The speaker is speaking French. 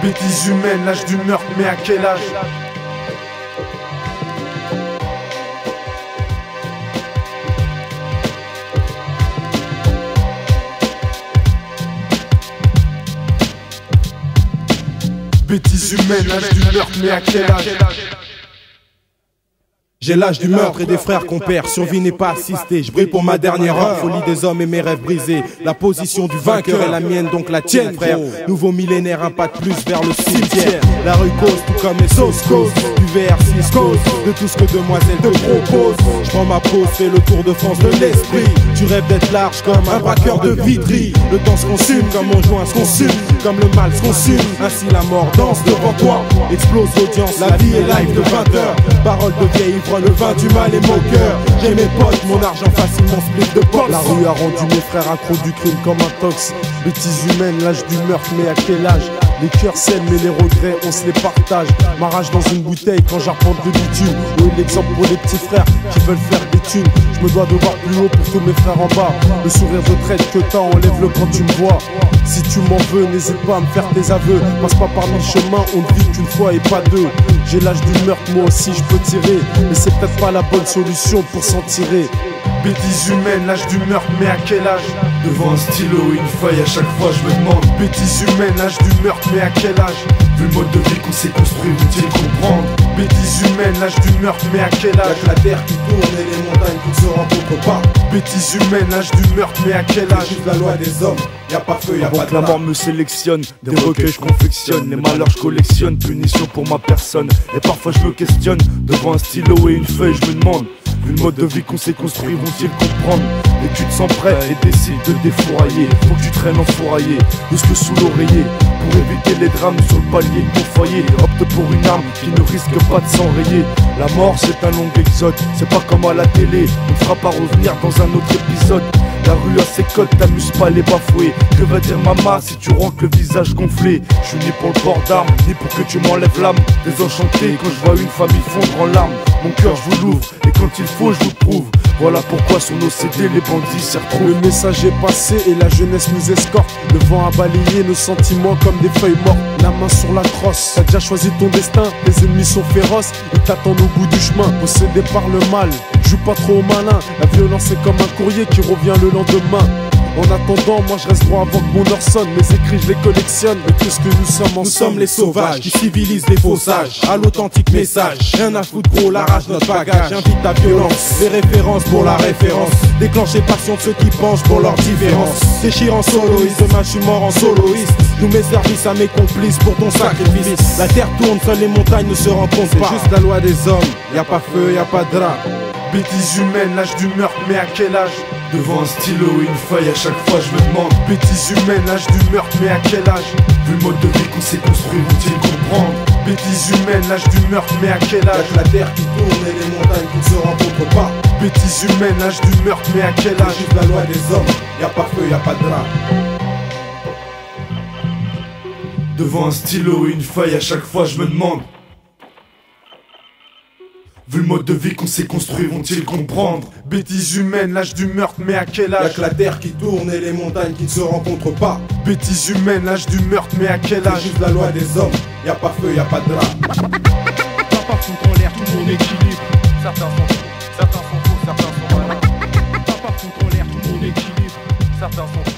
Bêtises humaines, l'âge du meurtre, mais à quel âge? Bêtises humaines, l'âge du meurtre, mais à quel âge? J'ai l'âge du meurtre et des frères qu'on perd. Survie n'est pas assistée. Je brille pour ma dernière heure. Folie des hommes et mes rêves brisés. La position du vainqueur est la mienne, donc la tienne, frère. Nouveau millénaire, un pas de plus vers le cimetière. La rue cause, tout comme les sauces cause. Du VR6 cause, de tout ce que demoiselle te propose. Je prends ma pause, fais le tour de France de l'esprit. Tu rêves d'être large comme un braqueur de Vitry. Le temps se consume comme mon joint se consume. Comme le mal se consume. Ainsi la mort danse devant toi. Explose l'audience, la vie est live de 20h. Parole de vieille ivre. Le vin du mal est moqueur. J'ai mes potes, mon argent facilement split de potes. La rue a rendu mes frères accros du crime comme un tox. Bêtises humaines, l'âge du meurtre, mais à quel âge? Les cœurs saignent mais les regrets on se les partage. Ma rage dans une bouteille quand j'arpente le bitume. Oui, l'exemple pour les petits frères qui veulent faire des thunes. Je me dois de voir plus haut pour tous mes frères en bas. Le sourire de traite que t'as, enlève-le quand tu me vois. Si tu m'en veux, n'hésite pas à me faire tes aveux. Passe pas par mille chemins, on ne vit qu'une fois et pas deux. J'ai l'âge du meurtre, moi aussi je peux tirer. Mais c'est peut-être pas la bonne solution pour s'en tirer. Bêtises humaines, l'âge du meurtre, mais à quel âge? Devant un stylo et une feuille, à chaque fois je me demande. Bêtises humaines, l'âge du meurtre, mais à quel âge? Vu le mode de vie qu'on s'est construit, vous-t-il comprendre? Bêtises humaines, l'âge du meurtre, mais à quel âge? Y'a que la terre qui tourne et les montagnes qui se rencontrent pas. Bêtises humaines, l'âge du meurtre, mais à quel âge? Juste la loi des hommes, y'a pas feu, y'a pas de la mort me sélectionne, des recueils je confectionne. Les malheurs je collectionne, punition pour ma personne. Et parfois je me questionne, devant un stylo et une feuille je me demande. Vu le mode de vie qu'on s'est construit, vont-ils comprendre? Et tu te sens prêt et décides de défourailler. Faut que tu traînes en fourraillé, jusque sous l'oreiller. Pour éviter les drames sur le palier de mon foyer. Opte pour une arme qui ne risque pas de s'enrayer. La mort c'est un long exode, c'est pas comme à la télé. On ne fera pas revenir dans un autre épisode. La rue a ses codes, t'amuse pas les bafoués. Que va dire maman si tu rentres le visage gonflé? Je suis ni pour le port d'armes, ni pour que tu m'enlèves l'âme. Désenchanté quand je vois une famille fondre en larmes. Mon cœur je vous l'ouvre, et quand il faut je vous prouve. Voilà pourquoi sur nos CD les bandits s'y retrouvent. Le message est passé et la jeunesse nous escorte. Le vent a balayé nos sentiments comme des feuilles mortes. La main sur la crosse, t'as déjà choisi ton destin. Les ennemis sont féroces, ils t'attendent au bout du chemin. Possédé par le mal, joue pas trop au malin. La violence est comme un courrier qui revient le lendemain. En attendant, moi je reste droit avant que mon heure sonne. Mes écrits je les collectionne, mais qu'est-ce que nous sommes ensemble? Nous sommes les sauvages qui civilisent les faux sages. À l'authentique message, rien à foutre gros, l'arrache notre bagage. Invite ta violence, les références pour la référence. Déclencher passion de ceux qui penchent pour leur différence. Déchire en soloiste, demain je suis mort en soloiste. Joue mes services à mes complices pour ton sacrifice. La terre tourne, seules les montagnes ne se rencontrent pas. C'est juste la loi des hommes, y'a pas feu, y'a pas de drap. Bêtises humaines, l'âge du meurtre, mais à quel âge? Devant un stylo et une feuille, à chaque fois je me demande. Bêtises humaines, l'âge du meurtre, mais à quel âge? Vu le mode de vie qu'on s'est construit, vont-ils comprendre? Bêtises humaines, l'âge du meurtre, mais à quel âge? Y'a que la terre qui tourne et les montagnes qui ne se rencontrent pas. Bêtises humaines, l'âge du meurtre, mais à quel âge? Juste la loi des hommes, y'a pas feu, y'a pas de drap. Devant un stylo et une feuille, à chaque fois je me demande. Vu le mode de vie qu'on s'est construit, vont-ils comprendre? Bêtises humaines, l'âge du meurtre, mais à quel âge? Y'a que la terre qui tourne et les montagnes qui ne se rencontrent pas. Bêtises humaines, l'âge du meurtre, mais à quel âge? Juste la loi des hommes, y'a pas feu, y'a pas de drap. Papa fout en l'air tout mon équilibre. Certains sont faux, certains sont faux, certains sont malins. Papa fout en l'air tout mon équilibre. Certains sont faux.